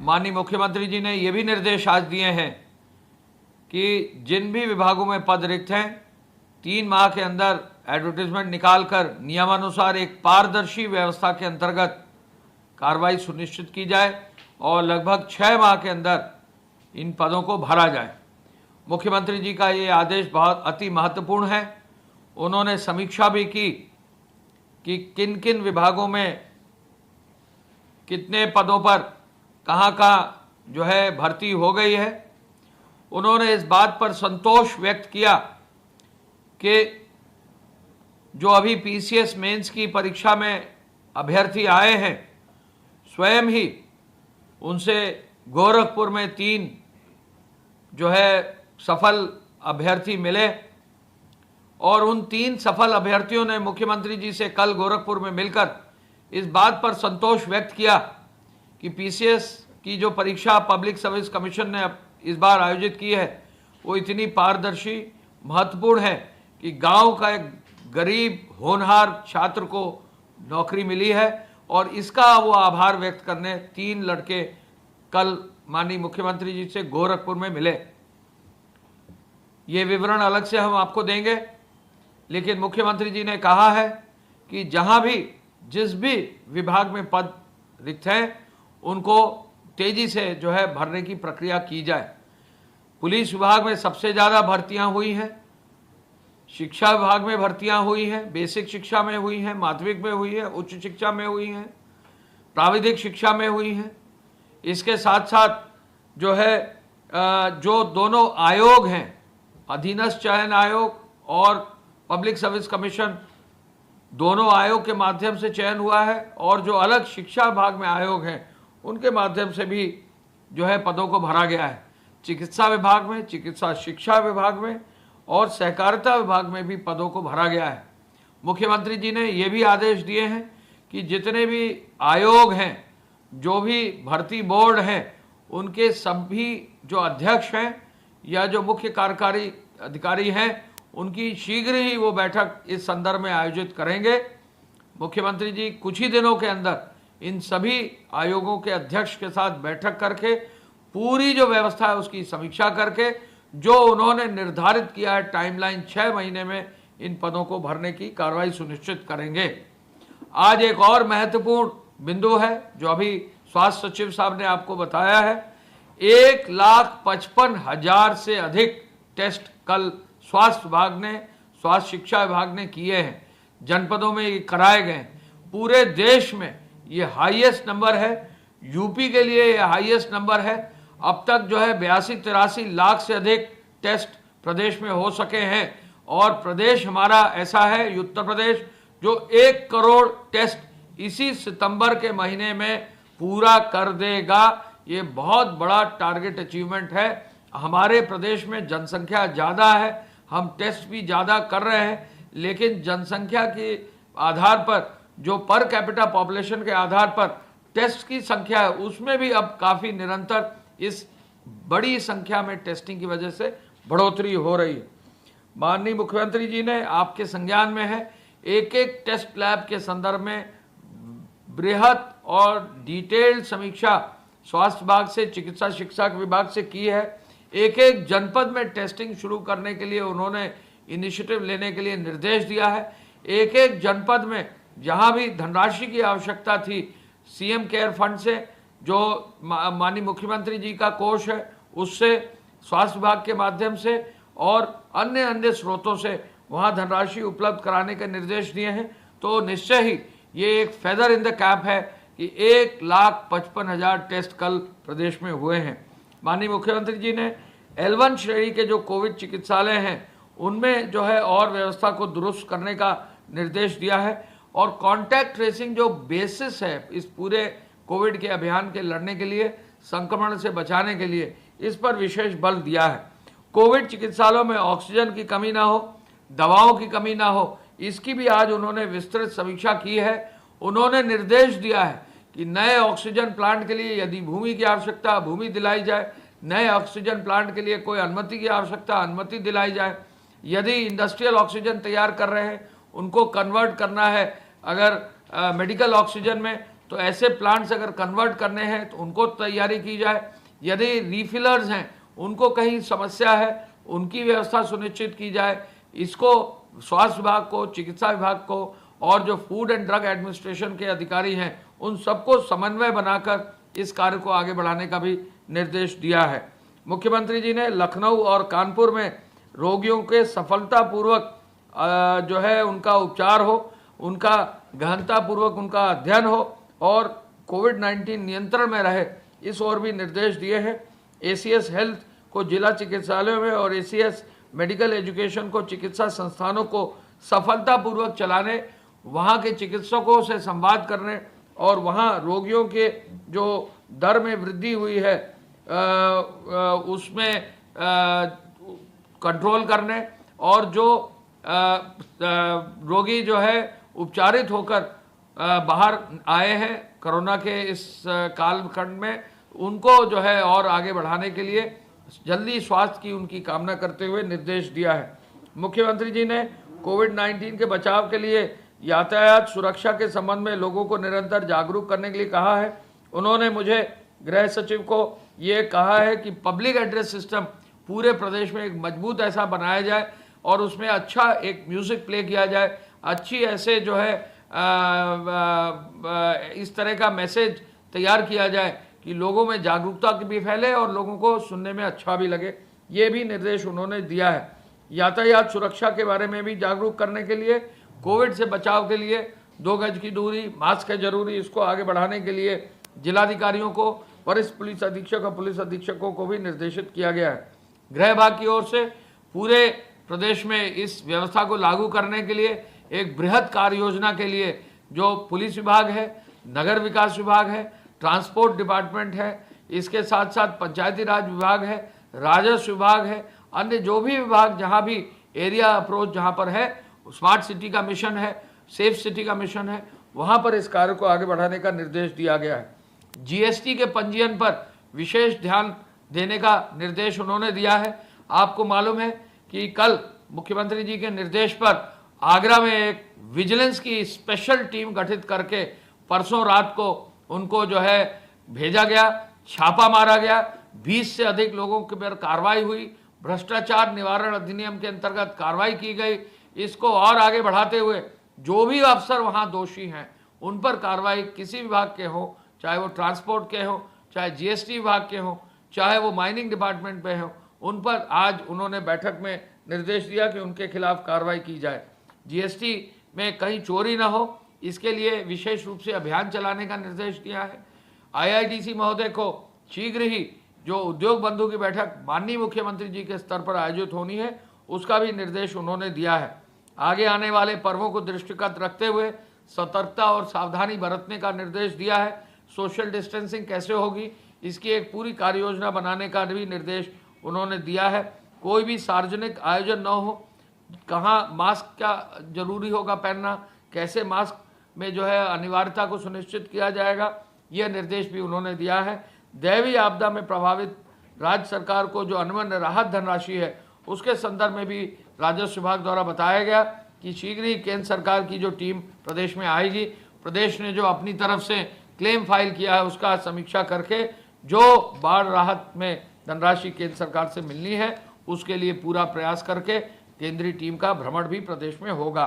माननीय मुख्यमंत्री जी ने ये भी निर्देश आज दिए हैं कि जिन भी विभागों में पद रिक्त हैं 3 माह के अंदर एडवर्टीजमेंट निकालकर नियमानुसार एक पारदर्शी व्यवस्था के अंतर्गत कार्रवाई सुनिश्चित की जाए और लगभग 6 माह के अंदर इन पदों को भरा जाए। मुख्यमंत्री जी का ये आदेश बहुत अति महत्वपूर्ण है। उन्होंने समीक्षा भी की कि किन किन विभागों में कितने पदों पर कहाँ जो है भर्ती हो गई है। उन्होंने इस बात पर संतोष व्यक्त किया कि जो अभी पीसीएस मेंस की परीक्षा में अभ्यर्थी आए हैं, स्वयं ही उनसे गोरखपुर में 3 जो है सफल अभ्यर्थी मिले और उन 3 सफल अभ्यर्थियों ने मुख्यमंत्री जी से कल गोरखपुर में मिलकर इस बात पर संतोष व्यक्त किया कि पीसीएस की जो परीक्षा पब्लिक सर्विस कमीशन ने इस बार आयोजित की है वो इतनी पारदर्शी महत्वपूर्ण है कि गांव का एक गरीब होनहार छात्र को नौकरी मिली है और इसका वो आभार व्यक्त करने 3 लड़के कल माननीय मुख्यमंत्री जी से गोरखपुर में मिले। ये विवरण अलग से हम आपको देंगे, लेकिन मुख्यमंत्री जी ने कहा है कि जहां भी जिस भी विभाग में पद रिक्त हैं उनको तेजी से जो है भरने की प्रक्रिया की जाए। पुलिस विभाग में सबसे ज़्यादा भर्तियां हुई हैं, शिक्षा विभाग में भर्तियां हुई हैं, बेसिक शिक्षा में हुई हैं, माध्यमिक में हुई है, उच्च शिक्षा में हुई हैं, प्राविधिक शिक्षा में हुई हैं। इसके साथ साथ जो है जो दोनों आयोग हैं, अधीनस्थ चयन आयोग और पब्लिक सर्विस कमीशन, दोनों आयोग के माध्यम से चयन हुआ है और जो अलग शिक्षा विभाग में आयोग हैं उनके माध्यम से भी जो है पदों को भरा गया है। चिकित्सा विभाग में, चिकित्सा शिक्षा विभाग में और सहकारिता विभाग में भी पदों को भरा गया है। मुख्यमंत्री जी ने ये भी आदेश दिए हैं कि जितने भी आयोग हैं, जो भी भर्ती बोर्ड हैं, उनके सभी जो अध्यक्ष हैं या जो मुख्य कार्यकारी अधिकारी हैं उनकी शीघ्र ही वो बैठक इस संदर्भ में आयोजित करेंगे। मुख्यमंत्री जी कुछ ही दिनों के अंदर इन सभी आयोगों के अध्यक्ष के साथ बैठक करके पूरी जो व्यवस्था है उसकी समीक्षा करके जो उन्होंने निर्धारित किया है टाइमलाइन 6 महीने में इन पदों को भरने की कार्रवाई सुनिश्चित करेंगे। आज एक और महत्वपूर्ण बिंदु है जो अभी स्वास्थ्य सचिव साहब ने आपको बताया है। 1,55,000 से अधिक टेस्ट कल स्वास्थ्य विभाग ने, स्वास्थ्य शिक्षा विभाग ने किए हैं, जनपदों में ये कराए गए। पूरे देश में ये हाईएस्ट नंबर है, यूपी के लिए ये हाईएस्ट नंबर है। अब तक जो है 82-83 लाख से अधिक टेस्ट प्रदेश में हो सके हैं और प्रदेश हमारा ऐसा है, उत्तर प्रदेश, जो 1 करोड़ टेस्ट इसी सितंबर के महीने में पूरा कर देगा। ये बहुत बड़ा टारगेट अचीवमेंट है। हमारे प्रदेश में जनसंख्या ज़्यादा है, हम टेस्ट भी ज़्यादा कर रहे हैं, लेकिन जनसंख्या के आधार पर, जो पर कैपिटा पॉपुलेशन के आधार पर टेस्ट की संख्या है, उसमें भी अब काफ़ी निरंतर इस बड़ी संख्या में टेस्टिंग की वजह से बढ़ोतरी हो रही है। माननीय मुख्यमंत्री जी ने आपके संज्ञान में है, एक एक टेस्ट लैब के संदर्भ में बृहद और डिटेल्ड समीक्षा स्वास्थ्य विभाग से, चिकित्सा शिक्षा विभाग से की है। एक एक जनपद में टेस्टिंग शुरू करने के लिए उन्होंने इनिशिएटिव लेने के लिए निर्देश दिया है। एक एक जनपद में जहां भी धनराशि की आवश्यकता थी, सीएम केयर फंड से, जो माननीय मुख्यमंत्री जी का कोष है, उससे, स्वास्थ्य विभाग के माध्यम से और अन्य स्रोतों से वहां धनराशि उपलब्ध कराने के निर्देश दिए हैं। तो निश्चय ही ये एक फेदर इन द कैप है कि 1,55,000 टेस्ट कल प्रदेश में हुए हैं। माननीय मुख्यमंत्री जी ने L1 श्रेणी के जो कोविड चिकित्सालय हैं उनमें जो है और व्यवस्था को दुरुस्त करने का निर्देश दिया है और कॉन्टैक्ट ट्रेसिंग जो बेसिस है इस पूरे कोविड के अभियान के लड़ने के लिए, संक्रमण से बचाने के लिए, इस पर विशेष बल दिया है। कोविड चिकित्सालयों में ऑक्सीजन की कमी ना हो, दवाओं की कमी ना हो, इसकी भी आज उन्होंने विस्तृत समीक्षा की है। उन्होंने निर्देश दिया है कि नए ऑक्सीजन प्लांट के लिए यदि भूमि की आवश्यकता, भूमि दिलाई जाए, नए ऑक्सीजन प्लांट के लिए कोई अनुमति की आवश्यकता, अनुमति दिलाई जाए। यदि इंडस्ट्रियल ऑक्सीजन तैयार कर रहे हैं, उनको कन्वर्ट करना है अगर मेडिकल ऑक्सीजन में, तो ऐसे प्लांट्स अगर कन्वर्ट करने हैं तो उनको तैयारी की जाए। यदि रिफिलर्स हैं उनको कहीं समस्या है, उनकी व्यवस्था सुनिश्चित की जाए। इसको स्वास्थ्य विभाग को, चिकित्सा विभाग को और जो फूड एंड ड्रग एडमिनिस्ट्रेशन के अधिकारी हैं उन सबको समन्वय बनाकर इस कार्य को आगे बढ़ाने का भी निर्देश दिया है। मुख्यमंत्री जी ने लखनऊ और कानपुर में रोगियों के सफलतापूर्वक जो है उनका उपचार हो, उनका गहनतापूर्वक उनका अध्ययन हो और कोविड-19 नियंत्रण में रहे, इस ओर भी निर्देश दिए हैं। एसीएस हेल्थ को जिला चिकित्सालयों में और एसीएस मेडिकल एजुकेशन को चिकित्सा संस्थानों को सफलतापूर्वक चलाने, वहाँ के चिकित्सकों से संवाद करने और वहाँ रोगियों के जो दर में वृद्धि हुई है उसमें कंट्रोल करने और जो रोगी जो है उपचारित होकर बाहर आए हैं कोरोना के इस कालखंड में, उनको जो है और आगे बढ़ाने के लिए जल्दी स्वास्थ्य की उनकी कामना करते हुए निर्देश दिया है। मुख्यमंत्री जी ने कोविड-19 के बचाव के लिए यातायात सुरक्षा के संबंध में लोगों को निरंतर जागरूक करने के लिए कहा है। उन्होंने मुझे गृह सचिव को ये कहा है कि पब्लिक एड्रेस सिस्टम पूरे प्रदेश में एक मजबूत ऐसा बनाया जाए और उसमें अच्छा एक म्यूज़िक प्ले किया जाए, अच्छी ऐसे जो है इस तरह का मैसेज तैयार किया जाए कि लोगों में जागरूकता भी फैले और लोगों को सुनने में अच्छा भी लगे। ये भी निर्देश उन्होंने दिया है। यातायात सुरक्षा के बारे में भी जागरूक करने के लिए, कोविड से बचाव के लिए 2 गज की दूरी, मास्क है जरूरी, इसको आगे बढ़ाने के लिए जिलाधिकारियों को, वरिष्ठ पुलिस अधीक्षक और पुलिस अधीक्षकों को भी निर्देशित किया गया है। गृह विभाग की ओर से पूरे प्रदेश में इस व्यवस्था को लागू करने के लिए एक बृहद कार्य योजना के लिए जो पुलिस विभाग है, नगर विकास विभाग है, ट्रांसपोर्ट डिपार्टमेंट है, इसके साथ साथ पंचायती राज विभाग है, राजस्व विभाग है, अन्य जो भी विभाग जहाँ भी एरिया अप्रोच जहाँ पर है, स्मार्ट सिटी का मिशन है, सेफ सिटी का मिशन है, वहाँ पर इस कार्य को आगे बढ़ाने का निर्देश दिया गया है। जीएसटी के पंजीयन पर विशेष ध्यान देने का निर्देश उन्होंने दिया है। आपको मालूम है कि कल मुख्यमंत्री जी के निर्देश पर आगरा में एक विजिलेंस की स्पेशल टीम गठित करके परसों रात को उनको जो है भेजा गया, छापा मारा गया, 20 से अधिक लोगों के पर कार्रवाई हुई, भ्रष्टाचार निवारण अधिनियम के अंतर्गत कार्रवाई की गई। इसको और आगे बढ़ाते हुए जो भी अफसर वहाँ दोषी हैं उन पर कार्रवाई किसी विभाग के हो, चाहे वो ट्रांसपोर्ट के हो, चाहे जीएसटी विभाग के हो, चाहे वो माइनिंग डिपार्टमेंट पे हो, उन पर आज उन्होंने बैठक में निर्देश दिया कि उनके खिलाफ कार्रवाई की जाए। जीएसटी में कहीं चोरी ना हो, इसके लिए विशेष रूप से अभियान चलाने का निर्देश दिया है। आईआईडीसी महोदय को शीघ्र ही जो उद्योग बंधु की बैठक माननीय मुख्यमंत्री जी के स्तर पर आयोजित होनी है, उसका भी निर्देश उन्होंने दिया है। आगे आने वाले पर्वों को दृष्टिगत रखते हुए सतर्कता और सावधानी बरतने का निर्देश दिया है। सोशल डिस्टेंसिंग कैसे होगी, इसकी एक पूरी कार्य योजना बनाने का भी निर्देश उन्होंने दिया है। कोई भी सार्वजनिक आयोजन न हो, कहाँ मास्क का जरूरी होगा पहनना, कैसे मास्क में जो है अनिवार्यता को सुनिश्चित किया जाएगा, यह निर्देश भी उन्होंने दिया है। दैवीय आपदा में प्रभावित राज्य सरकार को जो अनुबंध राहत धनराशि है, उसके संदर्भ में भी राजस्व विभाग द्वारा बताया गया कि शीघ्र ही केंद्र सरकार की जो टीम प्रदेश में आएगी, प्रदेश ने जो अपनी तरफ से क्लेम फाइल किया है उसका समीक्षा करके जो बाढ़ राहत में धनराशि केंद्र सरकार से मिलनी है, उसके लिए पूरा प्रयास करके केंद्रीय टीम का भ्रमण भी प्रदेश में होगा।